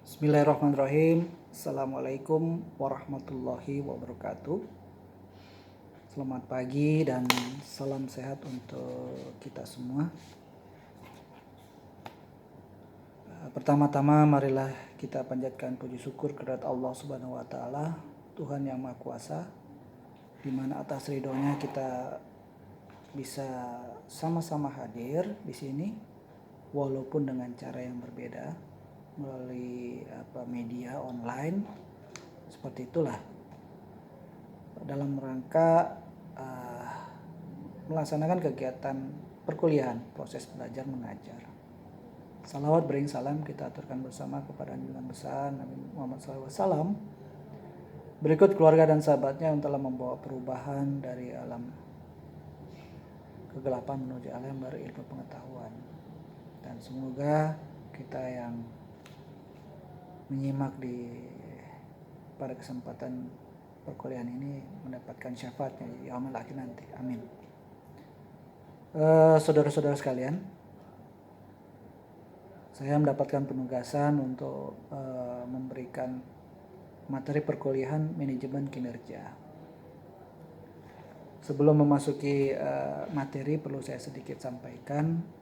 Bismillahirrahmanirrahim. Assalamualaikum warahmatullahi wabarakatuh. Selamat pagi dan salam sehat untuk kita semua. Pertama-tama marilah kita panjatkan puji syukur kepada Allah Subhanahu wa taala, Tuhan yang Maha Kuasa, di mana atas ridhonya kita bisa sama-sama hadir di sini walaupun dengan cara yang berbeda melalui media online seperti itulah dalam rangka melaksanakan kegiatan perkuliahan proses belajar mengajar. Salawat bering salam kita aturkan bersama kepada junjungan besar Nabi Muhammad SAW. Berikut keluarga dan sahabatnya yang telah membawa perubahan dari alam kegelapan menuju alam berilmu pengetahuan. Dan semoga kita yang menyimak pada kesempatan perkuliahan ini mendapatkan syafaatnya di yaumil akhir nanti. Amin. Saudara-saudara sekalian, saya mendapatkan penugasan untuk memberikan materi perkuliahan manajemen kinerja. Sebelum memasuki materi, perlu saya sedikit sampaikan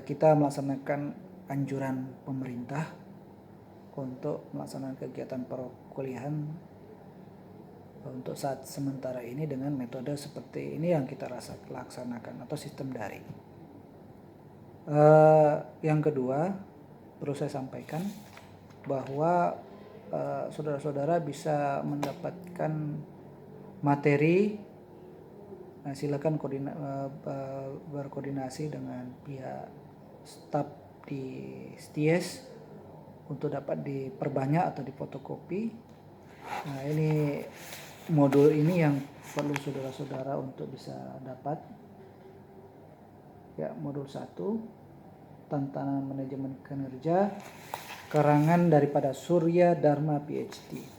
kita melaksanakan anjuran pemerintah untuk melaksanakan kegiatan perkuliahan untuk saat sementara ini dengan metode seperti ini yang kita laksanakan atau sistem daring. Yang kedua, perlu saya sampaikan bahwa saudara-saudara bisa mendapatkan materi. Silakan berkoordinasi dengan pihak staf di STIES untuk dapat diperbanyak atau difotokopi. Nah, ini modul ini yang perlu saudara-saudara untuk bisa dapat. Ya, modul 1, Tantangan Manajemen Kinerja, karangan daripada Surya Dharma PhD.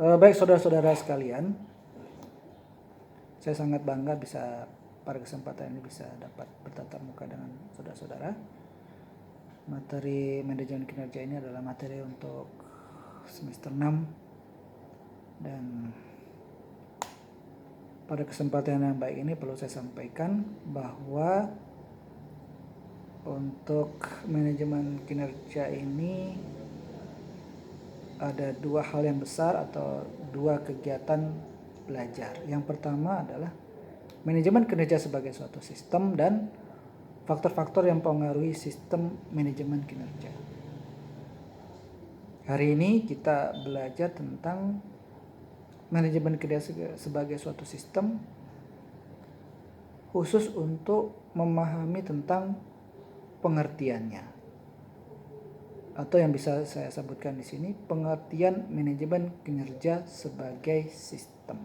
Baik saudara-saudara sekalian, saya sangat bangga bisa pada kesempatan ini bisa dapat bertatap muka dengan saudara-saudara. Materi manajemen kinerja ini adalah materi untuk semester 6 dan pada kesempatan yang baik ini perlu saya sampaikan bahwa untuk manajemen kinerja ini ada dua hal yang besar atau dua kegiatan belajar. Yang pertama adalah manajemen kinerja sebagai suatu sistem dan faktor-faktor yang mempengaruhi sistem manajemen kinerja. Hari ini kita belajar tentang manajemen kinerja sebagai suatu sistem khusus untuk memahami tentang pengertiannya. Atau yang bisa saya sebutkan di sini, pengertian manajemen kinerja sebagai sistem.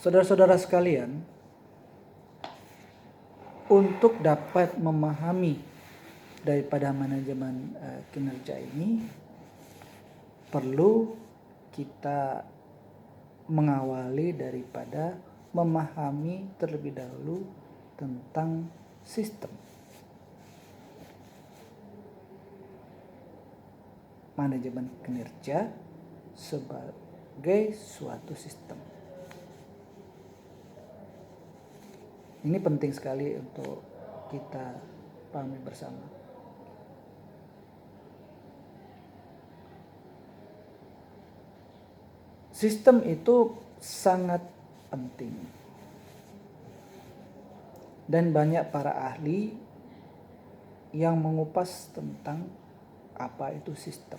Saudara-saudara sekalian, untuk dapat memahami daripada manajemen kinerja ini, perlu kita mengawali daripada memahami terlebih dahulu tentang sistem. Manajemen kinerja sebagai suatu sistem. Ini penting sekali untuk kita pahami bersama. Sistem itu sangat penting dan banyak para ahli yang mengupas tentang apa itu sistem.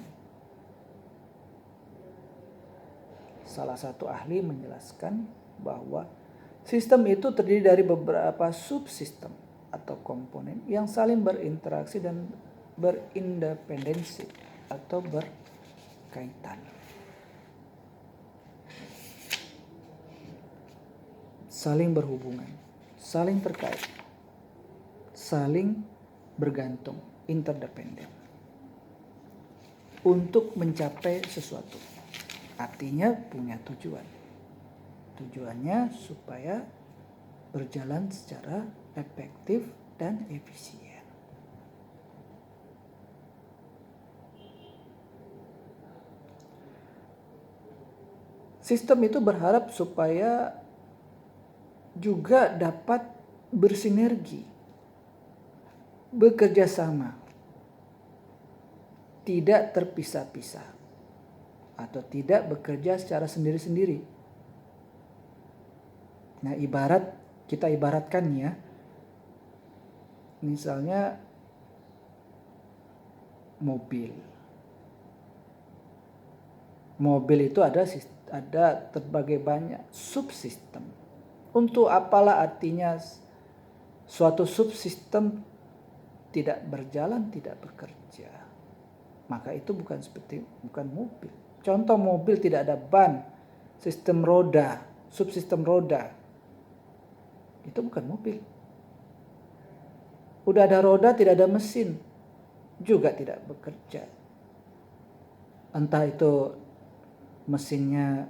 Salah satu ahli menjelaskan bahwa sistem itu terdiri dari beberapa subsistem atau komponen yang saling berinteraksi dan berindependensi atau berkaitan. Saling berhubungan, saling terkait, saling bergantung, interdependen. untuk mencapai sesuatu. Artinya punya tujuan. Tujuannya supaya berjalan secara efektif dan efisien. Sistem itu berharap supaya juga dapat bersinergi, bekerja sama, tidak terpisah-pisah, atau tidak bekerja secara sendiri-sendiri. Nah, kita ibaratkan ya, misalnya mobil itu ada berbagai banyak subsistem. Untuk apalah artinya suatu subsistem tidak berjalan, tidak bekerja? Maka itu bukan mobil. Contoh mobil tidak ada ban, sistem roda, subsistem roda. Itu bukan mobil. Udah ada roda, tidak ada mesin, juga tidak bekerja. Entah itu mesinnya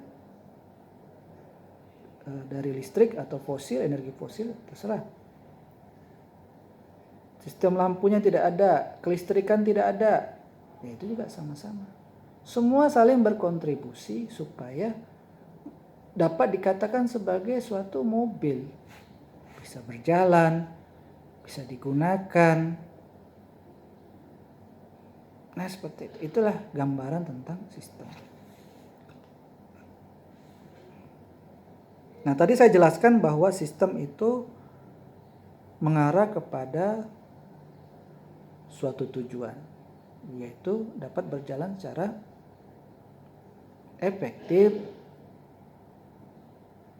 dari listrik atau fosil, energi fosil, terserah. Sistem lampunya tidak ada, kelistrikan tidak ada, ya itu juga sama-sama. Semua saling berkontribusi supaya dapat dikatakan sebagai suatu mobil. Bisa berjalan, bisa digunakan. Nah, seperti itu. Itulah gambaran tentang sistem. Nah, tadi saya jelaskan bahwa sistem itu mengarah kepada suatu tujuan, yaitu dapat berjalan secara efektif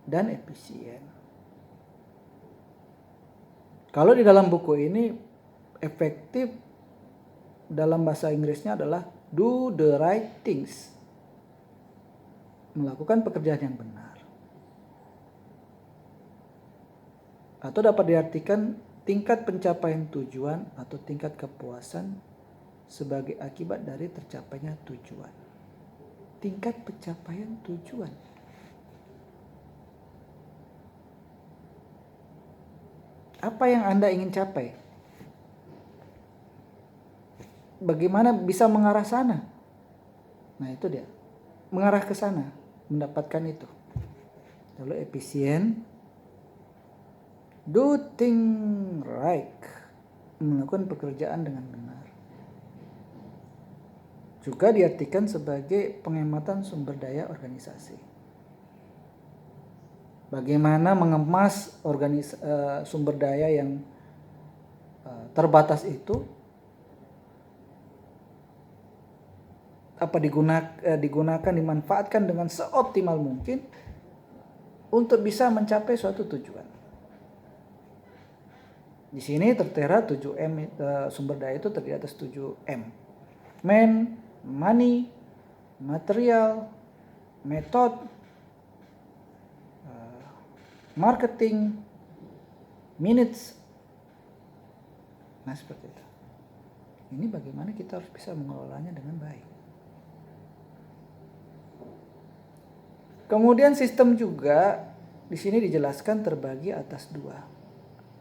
dan efisien. Kalau di dalam buku ini, efektif dalam bahasa Inggrisnya adalah do the right things, melakukan pekerjaan yang benar. Atau dapat diartikan tingkat pencapaian tujuan atau tingkat kepuasan sebagai akibat dari tercapainya tujuan. Tingkat pencapaian tujuan. Apa yang Anda ingin capai? Bagaimana bisa mengarah sana? Nah, itu dia. Mengarah ke sana, mendapatkan itu. Lalu efisien, do thing right, melakukan pekerjaan dengan benar. Juga diartikan sebagai penghematan sumber daya organisasi. Bagaimana mengemas sumber daya yang terbatas itu, digunakan, dimanfaatkan dengan seoptimal mungkin untuk bisa mencapai suatu tujuan. Di sini tertera 7M, sumber daya itu terdiri atas 7M. Man, money, material, method, marketing, minutes. Nah, seperti itu. Ini bagaimana kita harus bisa mengelolanya dengan baik. Kemudian sistem juga di sini dijelaskan terbagi atas dua.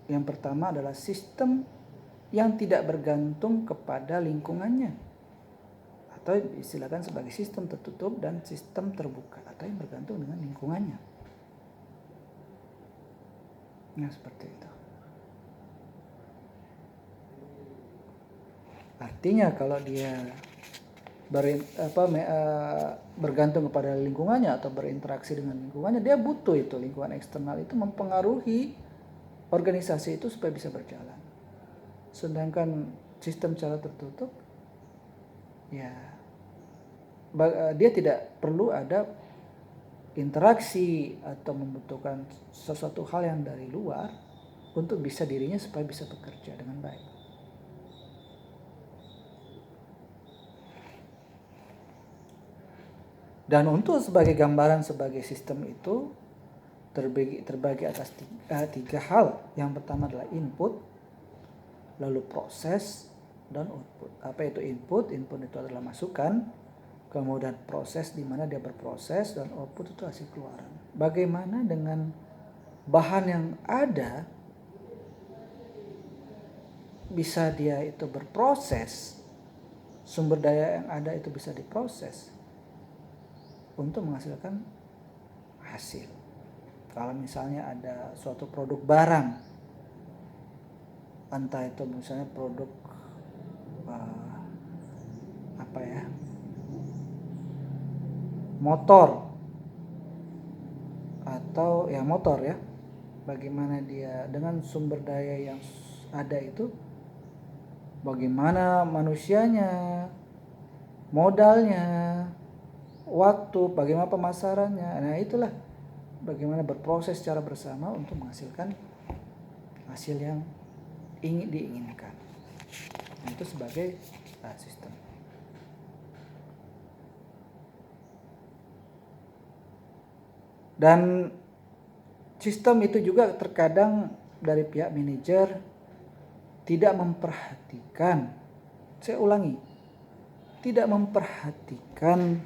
Yang pertama adalah sistem yang tidak bergantung kepada lingkungannya, atau istilahkan sebagai sistem tertutup, dan sistem terbuka atau yang bergantung dengan lingkungannya. Nah, seperti itu. Artinya kalau dia bergantung kepada lingkungannya atau berinteraksi dengan lingkungannya, dia butuh itu, lingkungan eksternal itu mempengaruhi organisasi itu supaya bisa berjalan. Sedangkan sistem secara tertutup, ya dia tidak perlu ada interaksi atau membutuhkan sesuatu hal yang dari luar untuk bisa dirinya supaya bisa bekerja dengan baik. Dan untuk sebagai gambaran sebagai sistem itu terbagi atas tiga hal. Yang pertama adalah input, lalu proses, dan output. Apa itu input? Input itu adalah masukan, kemudian proses di mana dia berproses, dan output itu hasil keluaran. Bagaimana dengan bahan yang ada bisa dia itu berproses, sumber daya yang ada itu bisa diproses untuk menghasilkan hasil. Kalau misalnya ada suatu produk barang, entah itu misalnya produk motor atau ya motor ya, bagaimana dia dengan sumber daya yang ada itu, bagaimana manusianya, modalnya, waktu, bagaimana pemasarannya. Nah itulah bagaimana berproses secara bersama untuk menghasilkan hasil yang diinginkan. Nah, itu sebagai sistem. Dan sistem itu juga terkadang dari pihak manajer tidak memperhatikan, saya ulangi, tidak memperhatikan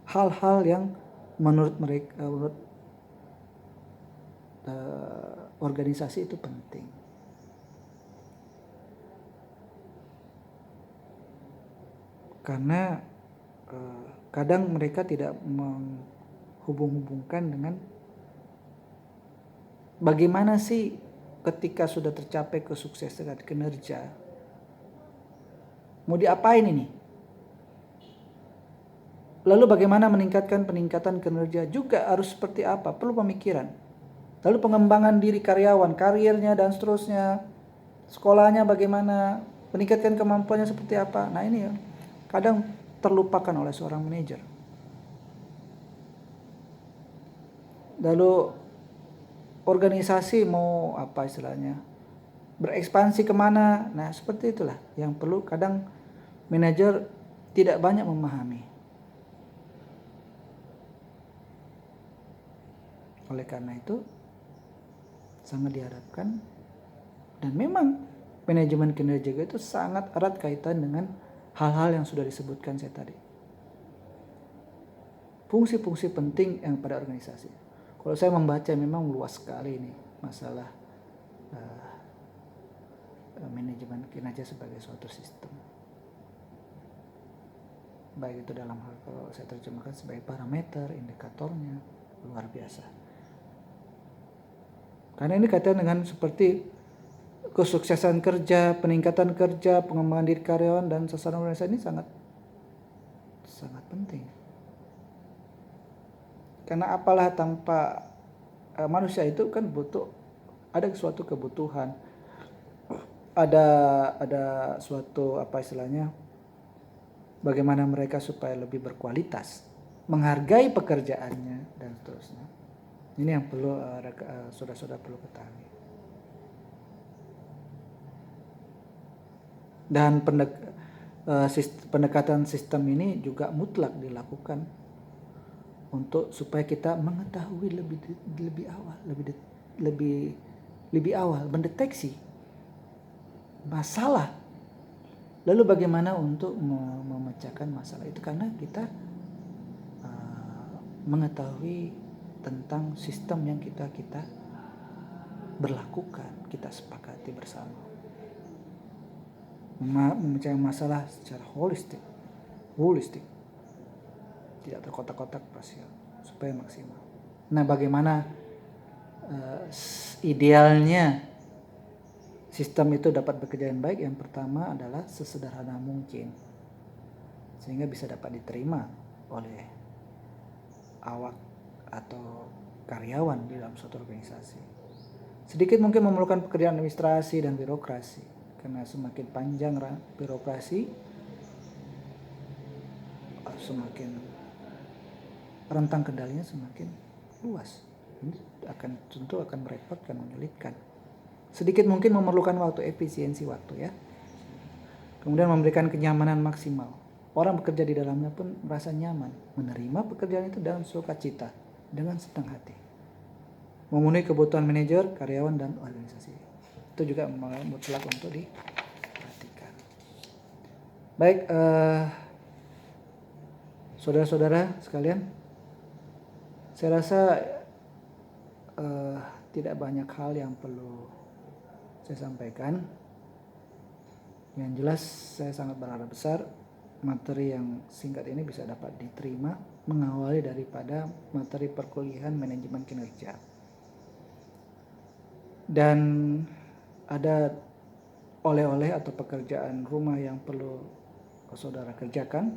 hal-hal yang menurut mereka, menurut organisasi itu penting. Karena kadang mereka tidak menghubung-hubungkan dengan bagaimana sih ketika sudah tercapai kesuksesan kinerja, mau diapain ini? Lalu bagaimana meningkatkan peningkatan kinerja juga harus seperti apa? Perlu pemikiran. Lalu pengembangan diri karyawan, karirnya dan seterusnya, sekolahnya bagaimana, meningkatkan kemampuannya seperti apa. Nah ini ya, kadang terlupakan oleh seorang manajer. Lalu organisasi mau apa istilahnya, berekspansi kemana. Nah seperti itulah yang perlu kadang manajer tidak banyak memahami. Oleh karena itu sangat diharapkan, dan memang manajemen kinerja itu sangat erat kaitan dengan hal-hal yang sudah disebutkan saya tadi. Fungsi-fungsi penting yang pada organisasi. Kalau saya membaca memang luas sekali ini masalah manajemen kinerja sebagai suatu sistem. Baik itu dalam hal, kalau saya terjemahkan sebagai parameter, indikatornya luar biasa. Karena ini kaitan dengan seperti kesuksesan kerja, peningkatan kerja, pengembangan diri karyawan dan sasaran organisasi ini sangat penting. Karena apalah tanpa manusia itu kan butuh, ada suatu kebutuhan, ada suatu apa istilahnya, bagaimana mereka supaya lebih berkualitas, menghargai pekerjaannya dan seterusnya. Ini yang perlu saudara-saudara perlu ketahui. Dan pendekatan sistem ini juga mutlak dilakukan untuk supaya kita mengetahui lebih awal mendeteksi masalah. Lalu bagaimana untuk memecahkan masalah itu, karena kita mengetahui tentang sistem yang kita berlakukan, kita sepakati bersama. Memecahkan masalah secara holistik, tidak terkotak-kotak parsial, supaya maksimal. Nah, bagaimana idealnya sistem itu dapat bekerja dengan baik? Yang pertama adalah sesederhana mungkin, sehingga bisa dapat diterima oleh awak atau karyawan di dalam suatu organisasi. Sedikit mungkin memerlukan pekerjaan administrasi dan birokrasi, karena semakin panjang birokrasi, semakin rentang kendalinya semakin luas. Ini tentu akan merepotkan, menyulitkan. Sedikit mungkin memerlukan waktu, efisiensi waktu ya. Kemudian memberikan kenyamanan maksimal. Orang bekerja di dalamnya pun merasa nyaman, menerima pekerjaan itu dengan sukacita, dengan senang hati. Memenuhi kebutuhan manajer, karyawan dan organisasi. itu juga mutlak untuk diperhatikan. Baik, saudara-saudara sekalian, saya rasa tidak banyak hal yang perlu saya sampaikan. Yang jelas saya sangat berharap besar materi yang singkat ini bisa dapat diterima, mengawali daripada materi perkuliahan manajemen kinerja. Dan ada oleh-oleh atau pekerjaan rumah yang perlu saudara kerjakan.